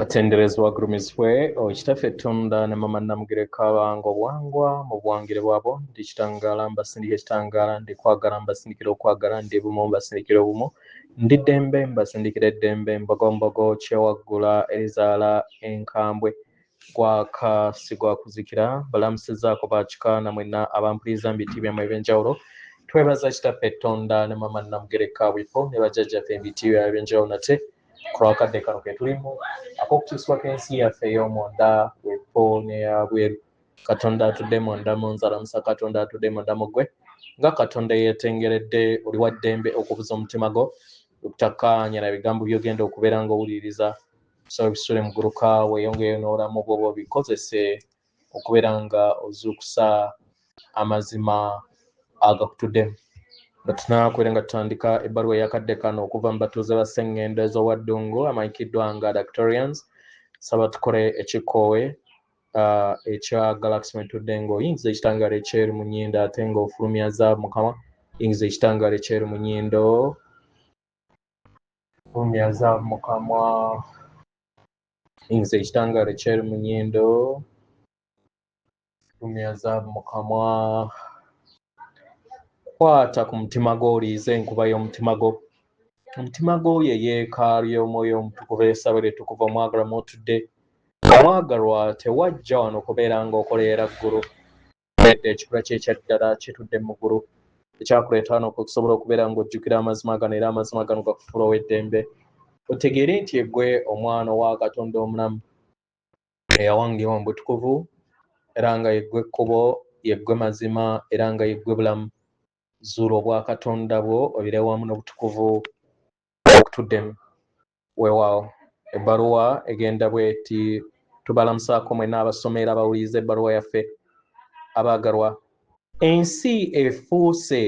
Batenderezwa gurumizwe okitaffe Tonda ne mama Namugereka bango bwangwa mu bwangire bwabo ndikitangala mbasindikira ekitangala ndikwagala mbasindikira okwagala ndi bumu mbasindikira obumu ndi ddembe mbasindikira eddembe mbogombogo kyewaggula erizaala enkambwe gwaka sigwa kuzikira balamusizaako bakika namwena abampuliriza mbiti byamwe ebyenjawulo twebaza kitaffe Tonda ne mama Namugereka bwifo ne bajjajjaffe embiti ebyenjawulo nate kulwakadde kano ke tulimu ak'okukyusibwa kw'ensi yaffe ey'omunda bwefo n'eyabweru Katonda atudde munda mu nze alamusa Katonda atudde munda mu ggwe nga Katonda yeetengeredde oli wa ddembe okubuza omutima gwo okutakkaanya na bigambo by'ogenda okubeera ng'owuliriza so bisule mu gguluka weeyongeyo n'obulamu bwo bikozese okubeera nga ozuukusa amazima agakutuddemu Batunaakwera nga tutandika ebbaluwa eyakadde kano okuva mu batuuze ba Sseŋŋendo ez'Owaddungu amanyikiddwa nga Dactorians saba tukole ekikoowe ekya Galaxy mwe tudde ng'oyingiza ekitangaala ekyeru mu nnyindo ate ng'ofulumya zaabu mukama yingiza ekitangaala ekyeru mu nnyindo fulumya zaabu mukamwa yingiza ekitangaala ekyeru mu nnyindo fulumya zaabu mukamwa kwata ku mutima gwo oliize enkuba y'omutima gwo omutima gwo ye yeekaalu y'omwoyo omutukuvu essabiro ettukuvu omwagalwa mw'otudde omwagalwa tewajja wano kubeera ng'okoleera ggulu edde ekikula ky'ekya ddala kitudde mu ggulu ekyakuleeta wano okusobola okubeera ng'ojjukira amazima gano era amazima gano gakufuula ow'eddembe otegeere nti eggwe omwana owa Katonda omulamu eyawangibwa mu butukuvu era nga yeggwe ekkubo yeggwe mazima era nga yeggwe bulamu zuula obwa Katonda bwo obire wamu n'obutukuvu okutuddemu weewaawo ebbaluwa egenda bweti tubalamusaako mwenna abasomera abawuliriza ebbaluwa yaffe abaagalwa ensi efuuse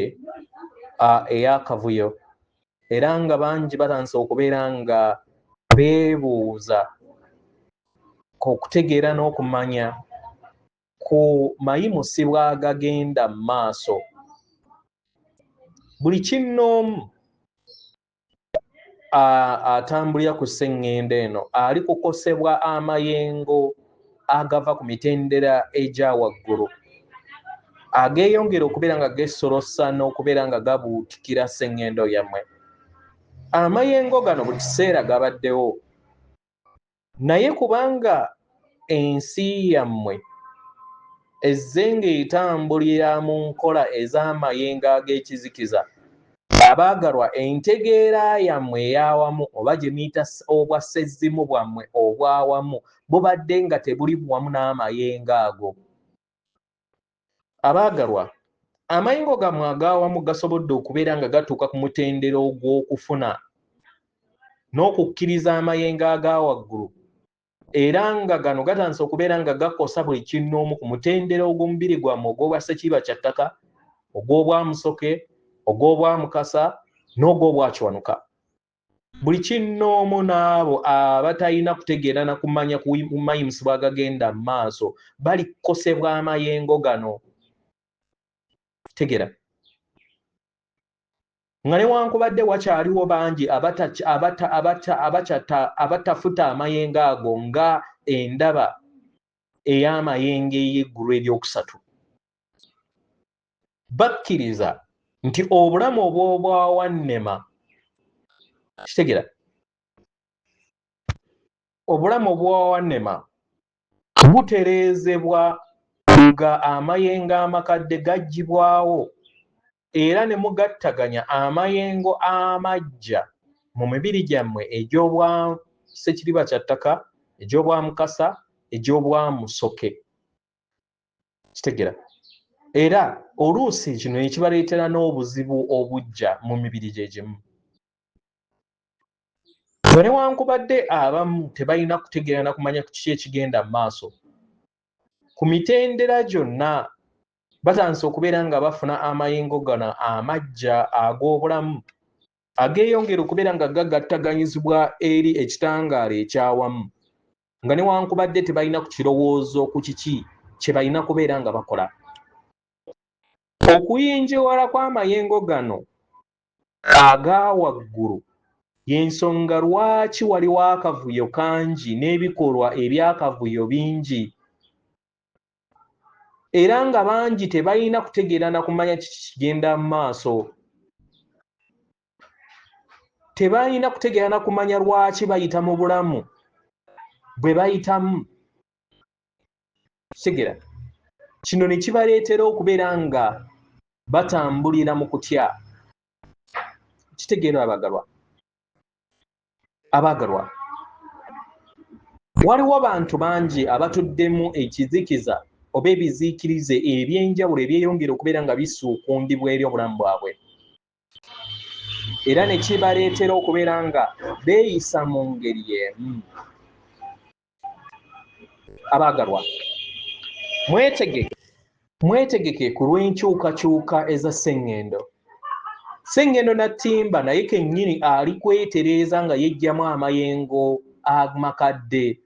ey'akavuyo era nga bangi batandise okubeera nga beebuuza okutegeera n'okumanya ku mayimusibwa agagenda mu maaso buli kinnoomu atambulira ku Sseŋŋendo eno ali kukosebwa amayengo agava ku mitendera egya waggulu ageeyongera okubeera nga gesolosa n'okubeera nga gabuutikira Sseŋŋendo yammwe amayengo gano buli kiseera gabaddewo naye kubanga ensi yammwe ezze ng'etambulira mu nkola ez'amayengo ag'ekizikiza abaagalwa entegeera yammwe ey'awamu oba gye muyita obwa ssezimu bwammwe obwawamu bubadde nga tebuli wamu n'amayengo ago abaagalwa amayengo gammwe ag'awamu gasobodde okubeera nga gatuuka ku mutendera ogw'okufuna n'okukkiriza amayengo aga waggulu era nga gano gatandise okubeera nga gakosa buli kinnoomu ku mutendera ogw'omubiri gwammwe ogw'obwa Ssekiiba kya ttaka ogw'obwa Musoke ogw'obwa Mukasa n'ogw'obwa Kiwanuka buli kinnoomu n'abo abatalina kutegeera na kumanya ku mayimusibwa agagenda mu maaso balikosebwa amayengo gano tegeera nga newankubadde wakyaliwo bangi abatafuta amayengo ago nga endaba ey'amayengo ey'eggulu eryokusatu bakkiriza nti obulamu obw'obwawannema kitegeera obulamu obw'owannema butereezebwa nga amayengo amakadde gaggyibwawo era ne mugattaganya amayengo amaggya mu mibiri gyammwe egy'obwa Ssekiriba kya ttaka egy'obwa Mukasa egy'obwa Musoke kitegeera era oluusi kino ekibaleetera n'obuzibu obujja mu mibiri gye gimu newankubadde abamu tebalina kutegeera na kumanya ku kiki ekigenda mu maaso ku mitendera gyonna batandise okubeera nga bafuna amayengo gano amaggya ag'obulamu ageeyongera okubeera nga gagattaganyizibwa eri ekitangaala ekyawamu nga newankubadde tebalina ku kirowoozo ku kiki kye balina kubeera nga bakola okuyinjawala kw'amayengo gano aga waggulu Yensonga lwaki waliwo akavuyo kangi n'ebikolwa ebyakavuyo bingi era nga bangi tebalina kutegeera na kumanya kiki kigenda mu maaso. Tebalina kutegeera na kumanya lwaki bayita mu bulamu bwe bayitamu. Kitegeera kino ne kibaleetera okubeera nga batambulira mu kutya. Kitegeera abaagalwa, waliwo bantu bangi abatuddemu ekizikiza oba ebiziikirize eby'enjawulo ebyeyongera okubeera nga bisuukundibwa eri obulamu bwabwe era ne kibaleetera okubeera nga beeyisa mu ngeri y'emu. Abaagalwa, mwetegeke ku lw'enkyukakyuka eza sseŋŋendo. Sseŋŋendo Nattimba naye kennyini ali kwetereeza nga yeggyamu amayengo amakadde.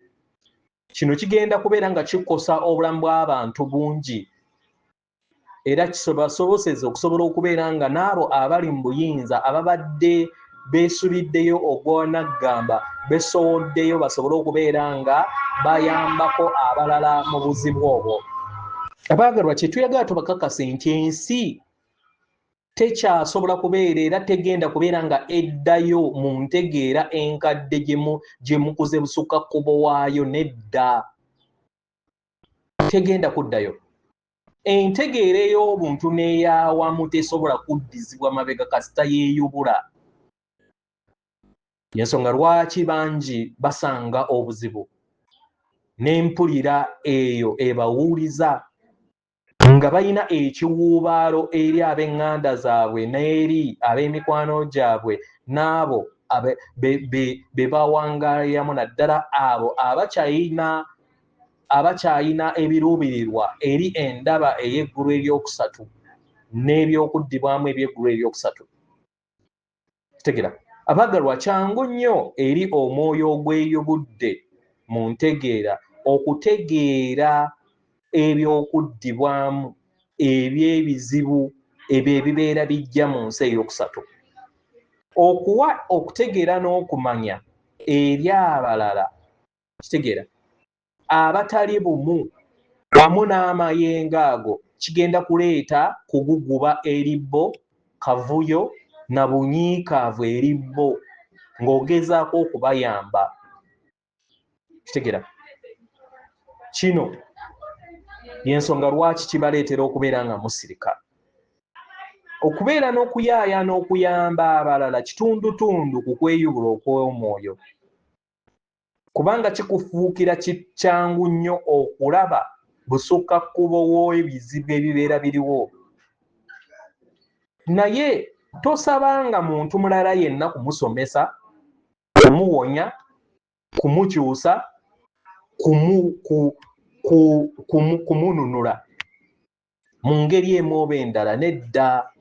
Kino kigenda kubeera nga kikosa obulamu bw'abantu bungi era kibasoboseza okusobola okubeera nga n'abo abali mu buyinza ababadde beesuliddeyo ogw'onaggamba besowoddeyo basobole okubeera nga bayambako abalala mu buzibu obwo. Abaagalwa, kye tuyagala tubakakasa nti ensi tekyasobola kubeera era tegenda kubeera nga eddayo mu ntegeera enkadde gye mukuze busukakkubo waayo. Nedda, tegenda kuddayo. Entegeera ey'obuntu n'ey'awamu tesobola kuddizibwa mabega kasita yeeyubula. Y'ensonga lwaki bangi basanga obuzibu n'empulira eyo ebawuliza nga balina ekiwuubaalo eri ab'eŋŋanda zaabwe n'eri ab'emikwano gyabwe n'abo be bawangayamu, naddala abo abakyayina ebiruubirirwa eri endaba ey'eggulu eryokusatu n'ebyokuddibwamu eby'eggulu eryokusatu. Tegeera abaagalwa, kyangu nnyo eri omwoyo ogweyubudde mu ntegeera okutegeera ebyokuddibwamu eby'ebizibu ebyo ebibeera bijja mu nsi ey'okusatu, okuwa okutegeera n'okumanya eri abalala. Kitegeera abatali bumu wamu n'amayengo ago kigenda kuleeta kuguguba eri bo, kavuyo na bunyiikaavu eri bo ng'ogezaako okubayamba. Kitegeera kino y'ensonga lwaki kibaleetera okubeera nga musirika. Okubeera n'okuyaaya n'okuyamba abalala kitundutundu ku kweyubula okw'omwoyo, kubanga kikufuukira kyangu nnyo okulaba busukkakkubo w'ebizibu ebibeera biriwo. Naye tosabanga muntu mulala yenna kumusomesa, kumuwonya, kumukyusa, kumununula mu ngeri emu oba endala. Nedda,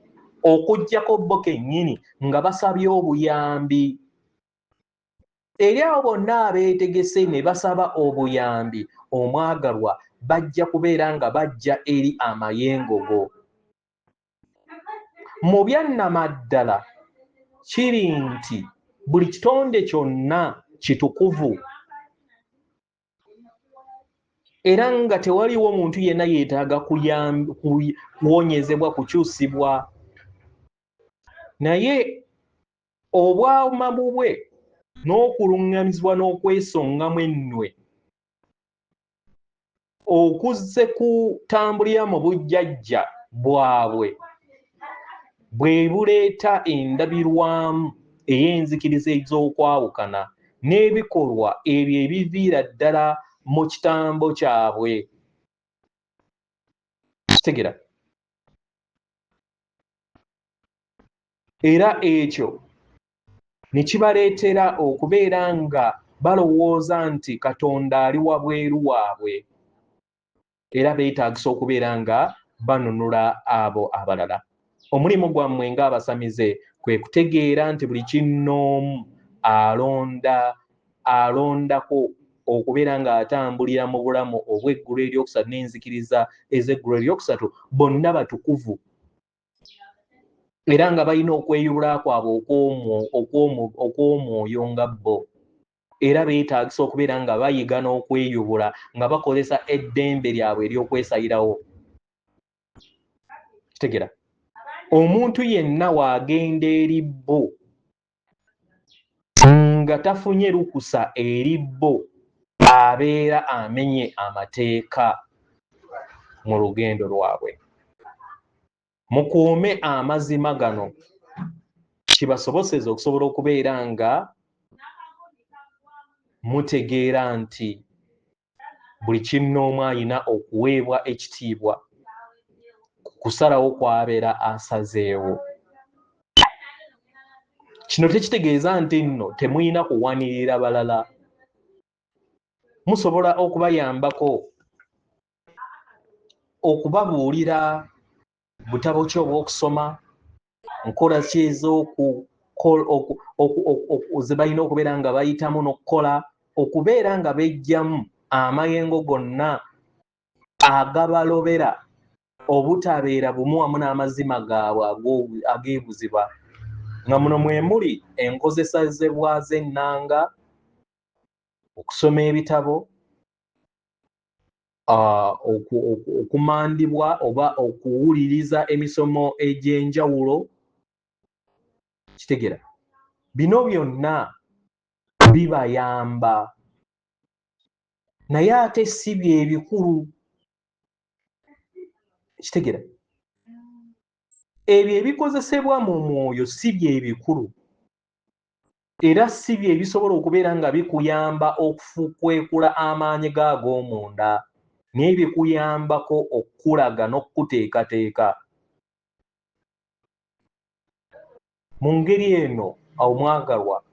okuggyako bo kennyini nga basabye obuyambi eri abo bonna abeetegese ne basaba obuyambi. Omwagalwa, bajja kubeera nga bajja eri amayengo go. Mu byannamaddala kiri nti buli kitonde kyonna kitukuvu era nga tewaliwo muntu yenna yeetaaga kuwonyezebwa, kukyusibwa, naye obwamamu bwe n'okuluŋŋamizibwa n'okwesongamu ennwe okuzze kutambulira mu bujjajja bwabwe bwe buleeta endabirwamu ey'enzikiriza ez'okwawukana n'ebikolwa ebyo ebiviira ddala mu kitambo kyabwe. Kitegeera era ekyo ne kibaleetera okubeera nga balowooza nti Katonda ali wabweru waabwe era beetaagisa okubeera nga banunula abo abalala. Omulimu gwammwe ng'abasamize kwe kutegeera nti buli kinnoomu alondako okubeera ng'atambulira mu bulamu obw'eggulu eryokusatu n'enzikiriza ez'eggulu eryokusatu. Bonna batukuvu era nga balina okweyubula kwabwe okw'omwoyo nga bo, era beetaagisa okubeera nga bayiga n'okweyubula nga bakozesa eddembe lyabwe ery'okwesayirawo. Kitegera, omuntu yenna waagenda eri bo nga tafunye lukusa eri bo abeera amenye amateeka mu lugendo lwabwe. Mukuume amazima gano kibasoboseze okusobola okubeera nga mutegeera nti buli kinnoomu alina okuweebwa ekitiibwa ku kusalawo kwabeera asazeewo. Kino tekitegeeza nti nno temulina kuwanirira balala. Musobola okubayambako, okubabuulira butabo ki obw'okusoma, nkola ki ze balina okubeera nga bayitamu n'okukola, okubeera nga bejjamu amayengo gonna agabalobera obutabeera bumu wamu n'amazima gaabwe ageebuzibwa. Nga muno mwe muli enkozesezebwa z'ennanga, okusoma ebitabo, okumandibwa oba okuwuliriza emisomo egy'enjawulo. Kitegera, bino byonna bibayamba, naye ate si bye bikulu. Kitegera, ebyo ebikozesebwa mu mwoyo si bye bikulu, era si bye bisobola okubeera nga bikuyamba okukwekula amaanyi g'ag'omunda, naye bikuyambako okukulaga n'okukuteekateeka. Mu ngeri eno omwagalwa,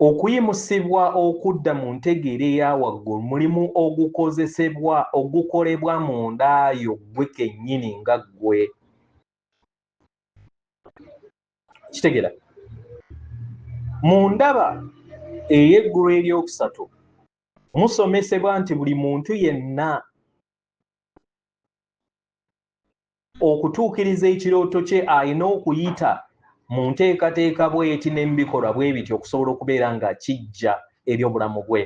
okuyimusibwa okudda mu ntegeera eya waggulu mulimu ogukolebwa mu nda yo ggwe kennyini nga ggwe. Kitegera, mu ndaba ey'eggulu eryokusatu musomesebwa nti buli muntu yenna okutuukiriza ekirooto kye alina okuyita mu nteekateeka bw'eti n'ebikolwa bwe bityo okusobola okubeera nga kijja eri obulamu bwe.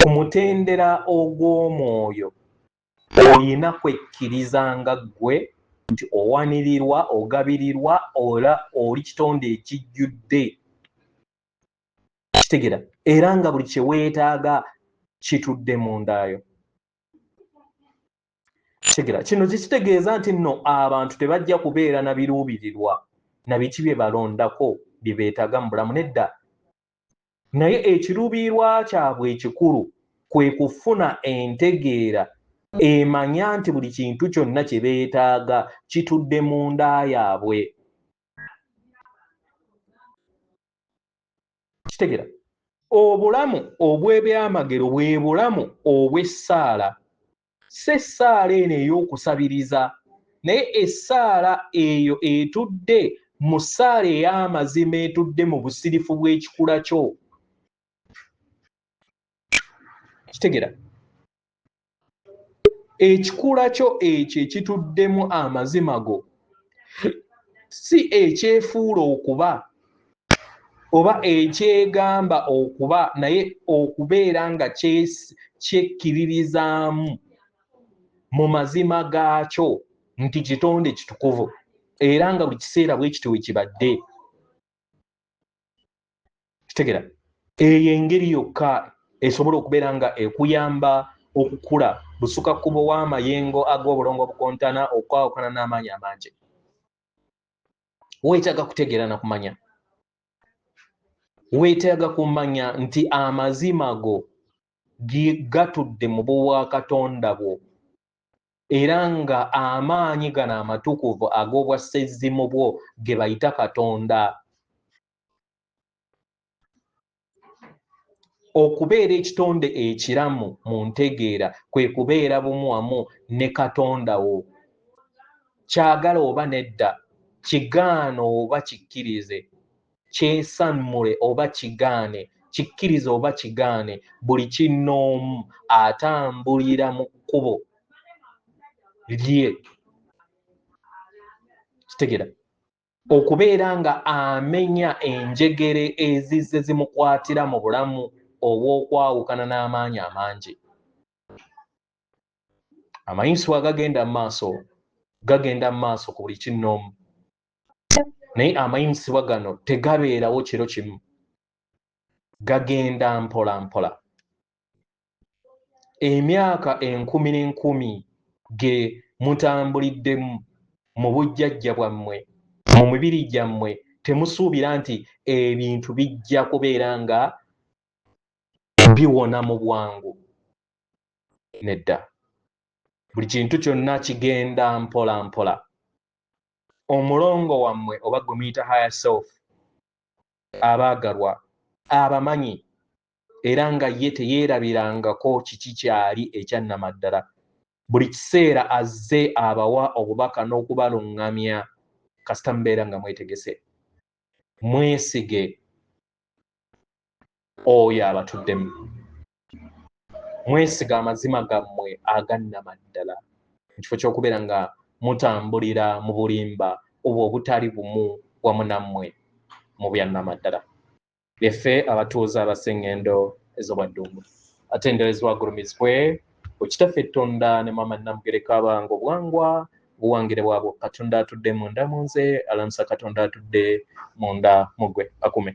Ku mutendera ogw'omwoyo olina kwekkiriza nga ggwe nti owanirirwa, ogabirirwa, oli kitonde ekijjudde. Kitegera, era nga buli kye weetaaga kitudde mu ndaayo. Kitegera, kino kitegeeza nti nno abantu tebajja kubeera na biruubirirwa na biki bye balondako bye beetaaga mu bulamu, nedda. Naye ekiruubirirwa kyabwe ekikulu kwe kufuna entegeera emanya nti buli kintu kyonna kye beetaaga kitudde mu nda yaabwe. Kitegera, obulamu obw'ebyamagero bwe bulamu obw'essaala, si essaala eno ey'okusabiriza, naye essaala eyo etudde mu ssaala ey'amazima, etudde mu busirifu bw'ekikula kyo. Kitegera, ekikula kyo ekyo ekituddemu amazima go si ekyefuula okuba oba ekyegamba okuba, naye okubeera nga kyekkiririzaamu mu mazima gaakyo nti kitonde kitukuvu, era nga buli kiseera bwe kityo we kibadde. Kitegera, eyo engeri yokka esobola okubeera nga ekuyamba okukula busukakkubo w'amayengo ag'obulongo obukontana, okwawukana n'amaanyi amangi. Weetaaga kutegeera na kumanya, weetaaga kumanya nti amazima go gatudde mu bwa Katonda bwo, era nga amaanyi gano amatukuvu ag'obwassezimu bwo ge bayita Katonda. Okubeera ekitonde ekiramu mu ntegeera kwe kubeera bumu wamu ne Katonda wo. Kyagala oba nedda, kigaana oba kikkirize, kyesammule oba kigaane, kikkirize oba kigaane, buli kinnoomu atambulira mu kkubo lye Kitegera okubeera nga amenya enjegere ezizze zimukwatira mu bulamu obw'okwawukana n'amaanyi amangi. Amayinsuwa gagenda mu maaso ku buli kinnoomu, naye amayinsuwa gano tegabeerawo kiro kimu, gagenda mpola mpola. Emyaka 10,000 ge mutambuliddemu mu bujjajja bwammwe, mu mibiri gyammwe, temusuubira nti ebintu bijja kubeera nga biwona mu bwangu. Nedda, buli kintu kyonna kigenda mpola mpola. Omulongo wammwe oba gwe muyita higher self, abaagalwa, abamanyi era nga ye teyeerabirangako kiki kyali ekyannamaddala, buli kiseera azze abawa obubaka n'okubaluŋŋamya kasita mubeera nga mwetegese. Mwesige oyo abatuddemu, mwesiga amazima gammwe agannamaddala mu kifo ky'okubeera nga mutambulira mu bulimba obwo obutali bumu wamu nammwe mu byannamaddala. Byeffe abatuuza abaseŋŋendo ez'obwaddungu, atenderezebwa agulumizibwe Kitaffe Tonda ne Maama Namugereka abange obwangwa buwangire bwabwo. Katonda atudde munda mu nze, alamusa Katonda atudde munda mu ggwe. Akume.